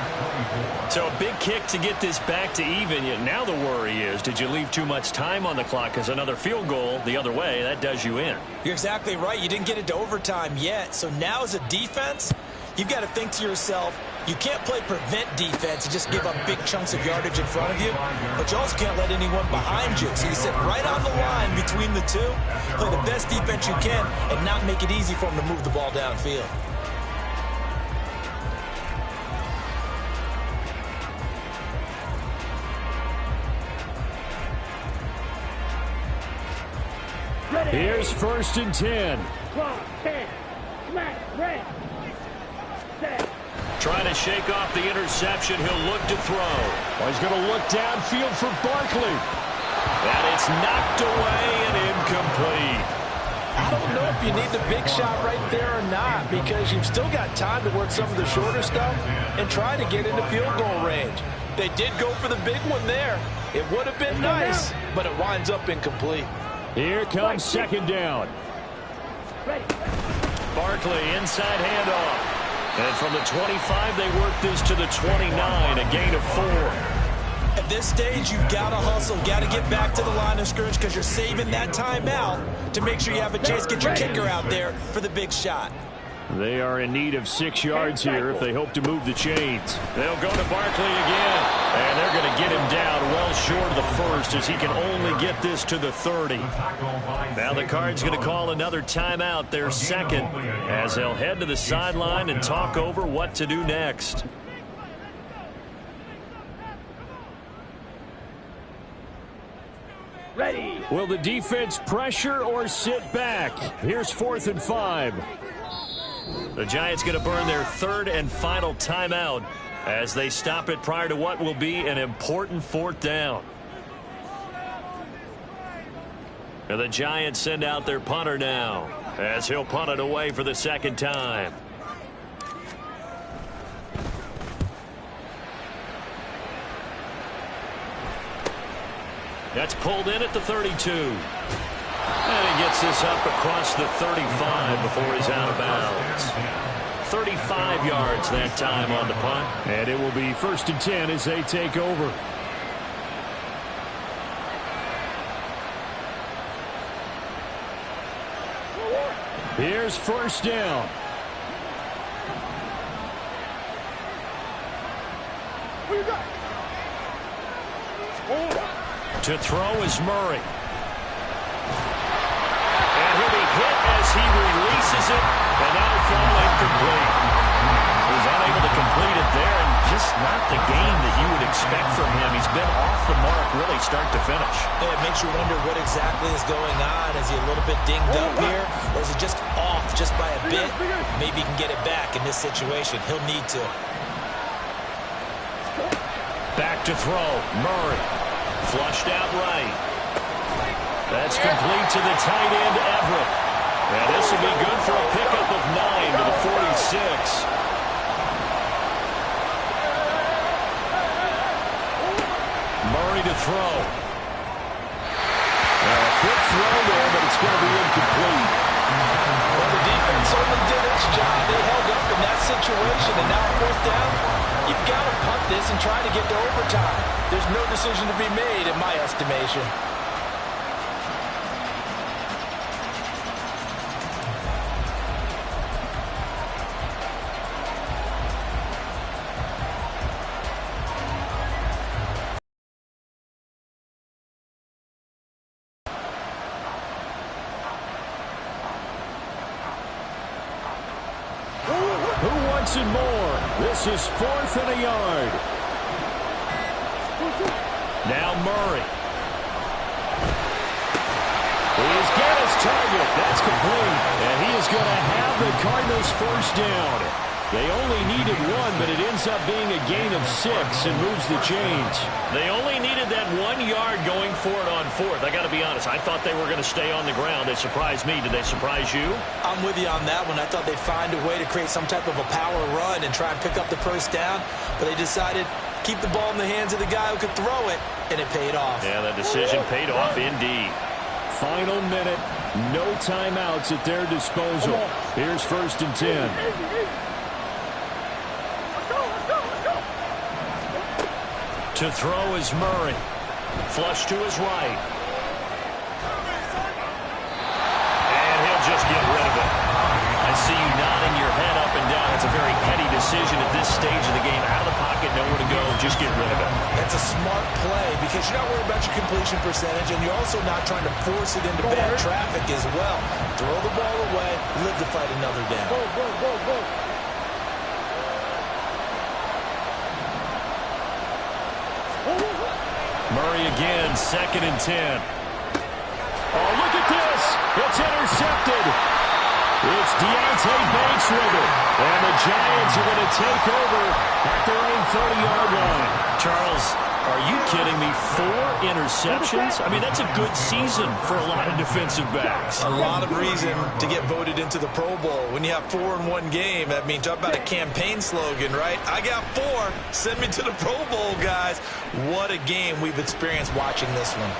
So a big kick to get this back to even. Now the worry is, did you leave too much time on the clock? Because another field goal the other way, that does you in. You're exactly right. You didn't get it to overtime yet. So now as a defense, you've got to think to yourself, you can't play prevent defense and just give up big chunks of yardage in front of you, but you also can't let anyone behind you. So you sit right on the line between the two, play the best defense you can, and not make it easy for them to move the ball downfield. Here's first and 10. 10, smack, red, set. Trying to shake off the interception. He'll look to throw. Well, he's going to look downfield for Barkley. And it's knocked away and incomplete. I don't know if you need the big shot right there or not, because you've still got time to work some of the shorter stuff and try to get into field goal range. They did go for the big one there. It would have been nice, but it winds up incomplete. Here comes second down. Ready. Barkley inside handoff. And from the 25, they work this to the 29, a gain of 4. At this stage, you've got to hustle, got to get back to the line of scrimmage because you're saving that timeout to make sure you have a chance to get your kicker out there for the big shot. They are in need of 6 yards here if they hope to move the chains. They'll go to Barkley again. And they're going to get him down well short of the first as he can only get this to the 30. Now the Cards going to call another timeout, their second, as they'll head to the sideline and talk over what to do next. Ready. Will the defense pressure or sit back? Here's 4th and 5. The Giants going to burn their 3rd and final timeout as they stop it prior to what will be an important 4th down. And the Giants send out their punter now as he'll punt it away for the 2nd time. That's pulled in at the 32. And he gets this up across the 35 before he's out of bounds. 35 yards that time on the punt. And it will be 1st and 10 as they take over. Here's 1st down. To throw is Murray. And he'll be hit as he releases it. And now throw incomplete. He's unable to complete it there, and just not the game that you would expect from him. He's been off the mark really start to finish. Yeah, it makes you wonder what exactly is going on. Is he a little bit dinged up here, or is it just off just by a bit? Maybe he can get it back in this situation. He'll need to. Back to throw. Murray. Flushed out right. That's complete to the tight end, Everett. And this will be good for a pickup of 9 to the 46. Murray to throw. Now a quick throw there, but it's going to be incomplete. Well, the defense only did its job. They held up in that situation, and now 4th down, you've got to punt this and try to get to overtime. There's no decision to be made in my estimation. Who wants it more? This is 4th and a yard. Now Murray. He's got his target. That's complete. And he is going to have the Cardinals 1st down. They only needed 1, but it ends up being a gain of 6 and moves the chains. They only needed that 1 yard going for it on 4th. I got to be honest. I thought they were going to stay on the ground. They surprised me. Did they surprise you? I'm with you on that one. I thought they'd find a way to create some type of a power run and try and pick up the 1st down, but they decided keep the ball in the hands of the guy who could throw it, and it paid off. Yeah, that decision paid off indeed. Final minute. No timeouts at their disposal. Here's 1st and 10. To throw is Murray. Flush to his right. And he'll just get rid of it. I see you nodding your head up and down. It's a very heady decision at this stage of the game. Out of the pocket, nowhere to go. Just get rid of it. That's a smart play because you're not worried about your completion percentage, and you're also not trying to force it into bad traffic as well. Throw the ball away, live to fight another down. Go. Murray again, 2nd and 10. Oh, look at this. It's intercepted. It's Deontay Banks with it. And the Giants are going to take over at their own 30-yard line. Charles, are you kidding me? 4 interceptions? I mean, that's a good season for a lot of defensive backs. A lot of reason to get voted into the Pro Bowl. When you have 4 in one game, that means talk about a campaign slogan, right? I got 4. Send me to the Pro Bowl, guys. What a game we've experienced watching this one.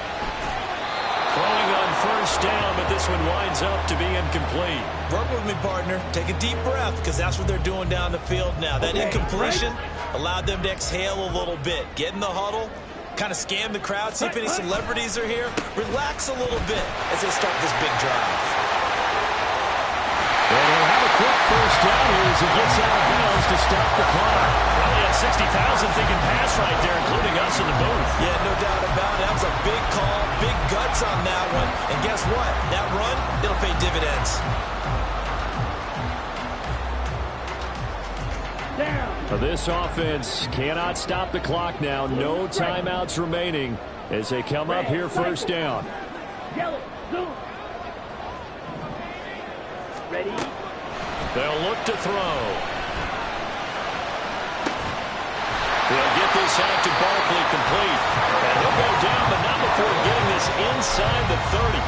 Throwing on 1st down, but this one winds up to be incomplete. Work with me, partner. Take a deep breath, because that's what they're doing down the field now. That incompletion allowed them to exhale a little bit. Get in the huddle, kind of scan the crowd, see if any celebrities are here. Relax a little bit as they start this big drive. And he'll have a quick 1st down here as he gets out of bounds to stop the clock. Probably had 60,000 thinking pass right there, including us in the booth. Yeah, no doubt about it. That was a big call, big guts on that one. And guess what? That run, it'll pay dividends. This offense cannot stop the clock now. No timeouts remaining as they come up here 1st down. Yellow, zoom. Ready? They'll look to throw. He'll get this out to Barkley complete. And he'll go down, but not before getting this inside the 30.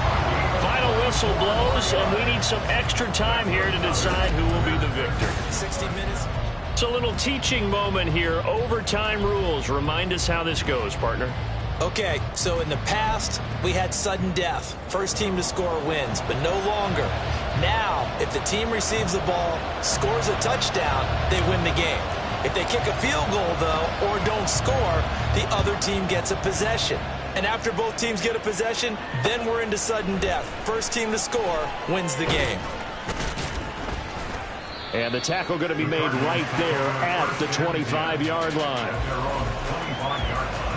Final whistle blows, and we need some extra time here to decide who will be the victor. 60 minutes. It's a little teaching moment here. Overtime rules. Remind us how this goes, partner. Okay, so in the past, we had sudden death. First team to score wins, but no longer. Now, if the team receives the ball, scores a touchdown, they win the game. If they kick a field goal, though, or don't score, the other team gets a possession. And after both teams get a possession, then we're into sudden death. First team to score wins the game. And the tackle going to be made right there at the 25-yard line. At their own 25-yard line.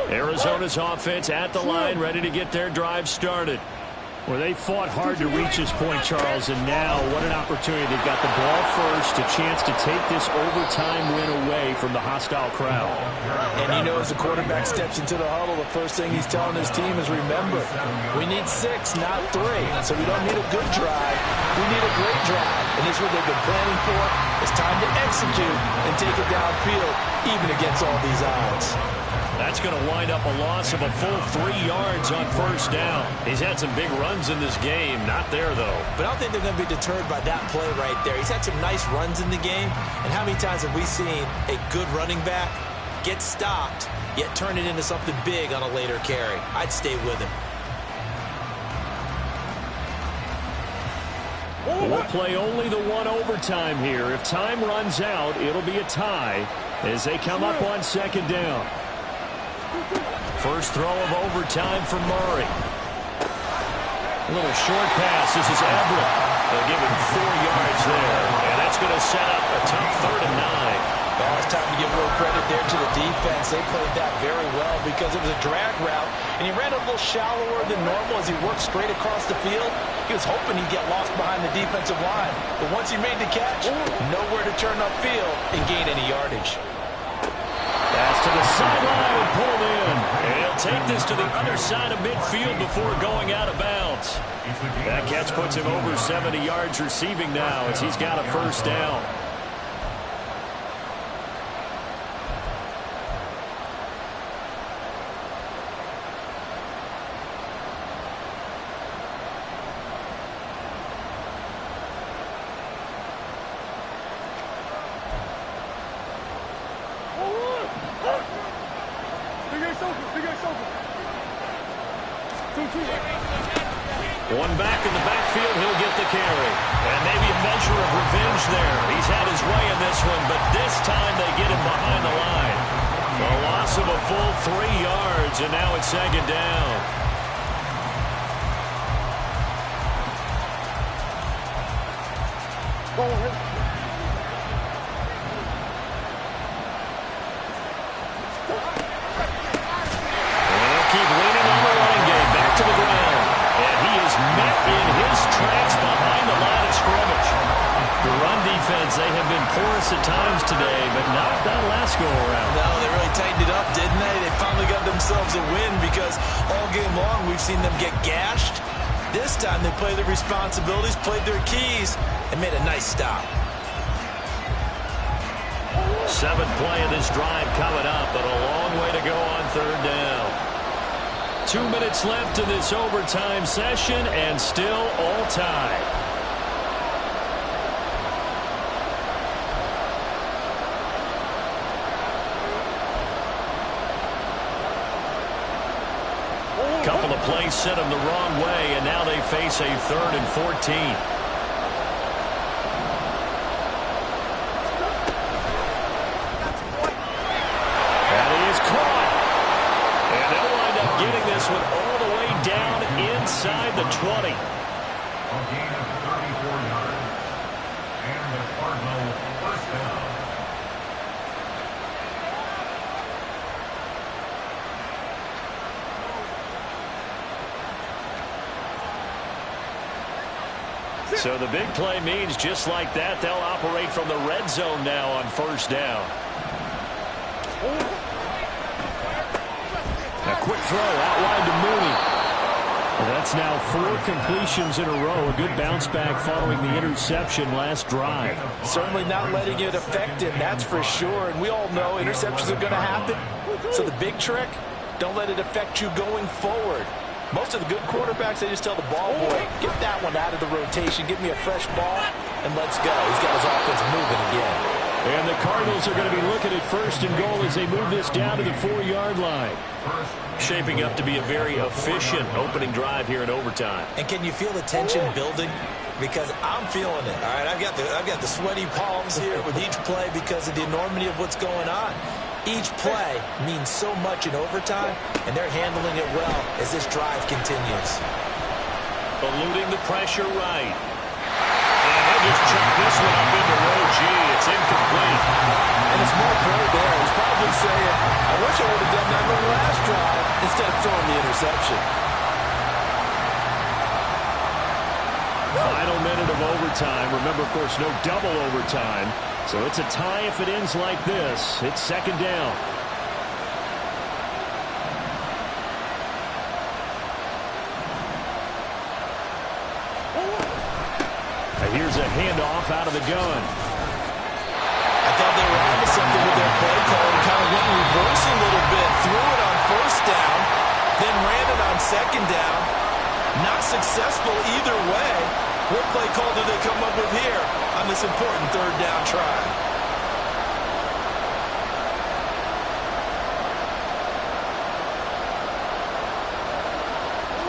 Arizona's offense at the line, ready to get their drive started. Well, they fought hard to reach this point, Charles, and now what an opportunity. They've got the ball first, a chance to take this overtime win away from the hostile crowd. And you know, as the quarterback steps into the huddle, the first thing he's telling his team is, remember, we need 6, not 3. So we don't need a good drive. We need a great drive. And this is what they've been planning for. It's time to execute and take it downfield, even against all these odds. That's going to wind up a loss of a full 3 yards on first down. He's had some big runs in this game. Not there, though. But I don't think they're going to be deterred by that play right there. He's had some nice runs in the game. And how many times have we seen a good running back get stopped, yet turn it into something big on a later carry? I'd stay with him. We'll play only the one overtime here. If time runs out, it'll be a tie as they come up on second down. First throw of overtime for Murray. A little short pass. This is Everett. They'll give him 4 yards there. And that's going to set up a tough 3rd and 9. Well, it's time to give a little credit there to the defense. They played that very well because it was a drag route, and he ran a little shallower than normal as he worked straight across the field. He was hoping he'd get lost behind the defensive line. But once he made the catch, nowhere to turn upfield and gain any yardage. Pass to the sideline and pulled in. And he'll take this to the other side of midfield before going out of bounds. That catch puts him over 70 yards receiving now as he's got a first down. One back in the backfield, he'll get the carry. And maybe a measure of revenge there. He's had his way in this one, but this time they get him behind the line. A loss of a full 3 yards, and now it's second down. And they'll keep leaning on the running game. Back to the ground. And he is met in his tracks behind the line of scrimmage. The run defense, they have been porous at times today, but not that last go-around. No, they really tightened it up, didn't they? They finally got themselves a win because all game long we've seen them get gashed. This time they played their responsibilities, played their keys, and made a nice stop. 7th play of this drive coming up, but a long way to go on 3rd down. 2 minutes left in this overtime session, and still all tied. Couple of plays sent them the wrong way, and now they face a 3rd and 14. And he is caught. And they'll wind up getting this one all the way down inside the 20. A gain of 34 yards. And the Cardinal first down. So the big play means just like that, they'll operate from the red zone now on first down. A quick throw out wide to Mooney. That's now 4 completions in a row. A good bounce back following the interception last drive. Certainly not letting it affect him, that's for sure. And we all know interceptions are going to happen. So the big trick, don't let it affect you going forward. Most of the good quarterbacks, they just tell the ball boy, get that one out of the rotation, give me a fresh ball, and let's go. He's got his offense moving again. And the Cardinals are going to be looking at 1st and goal as they move this down to the 4-yard line. Shaping up to be a very efficient opening drive here in overtime. And can you feel the tension building? Because I'm feeling it. All right, I've got the sweaty palms here with each play because of the enormity of what's going on. Each play means so much in overtime, and they're handling it well as this drive continues. Eluding the pressure right. And they'll just chuck this one up into row G. It's incomplete. And a smart play there. He's probably saying, I wish I would have done that on the last drive instead of throwing the interception. Final minute of overtime. Remember, of course, no double overtime. So it's a tie if it ends like this. It's 2nd down. And here's a handoff out of the gun. I thought they were onto something with their play call and kind of went in reverse a little bit. Threw it on 1st down, then ran it on 2nd down. Not successful either way. What play call do they come up with here on this important 3rd down try?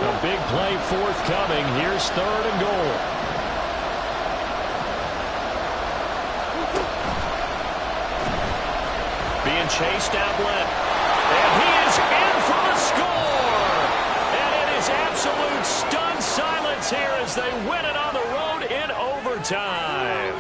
A big play forthcoming. Here's 3rd and goal. Being chased out left. And he is in for the score. And it is absolute stunned silence here as they win it on the road in overtime.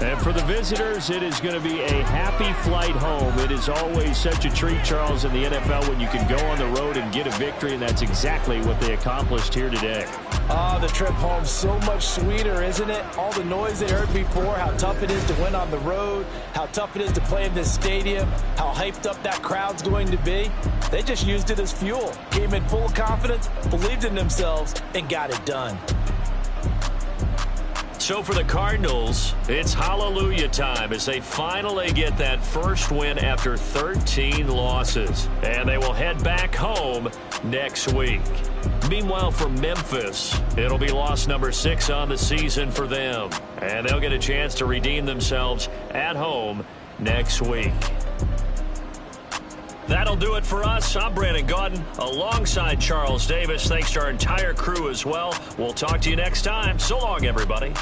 And for the visitors, it is going to be a happy flight home. It is always such a treat, Charles, in the NFL when you can go on the road and get a victory, and that's exactly what they accomplished here today. The trip home so much sweeter, isn't it? All the noise they heard before, how tough it is to win on the road, how tough it is to play in this stadium, how hyped up that crowd's going to be. They just used it as fuel. Came in full of confidence, believed in themselves, and got it done. So for the Cardinals, it's hallelujah time as they finally get that first win after 13 losses. And they will head back home next week. Meanwhile, for Memphis, it'll be loss number 6 on the season for them. And they'll get a chance to redeem themselves at home next week. That'll do it for us. I'm Brandon Gaudin alongside Charles Davis. Thanks to our entire crew as well. We'll talk to you next time. So long, everybody.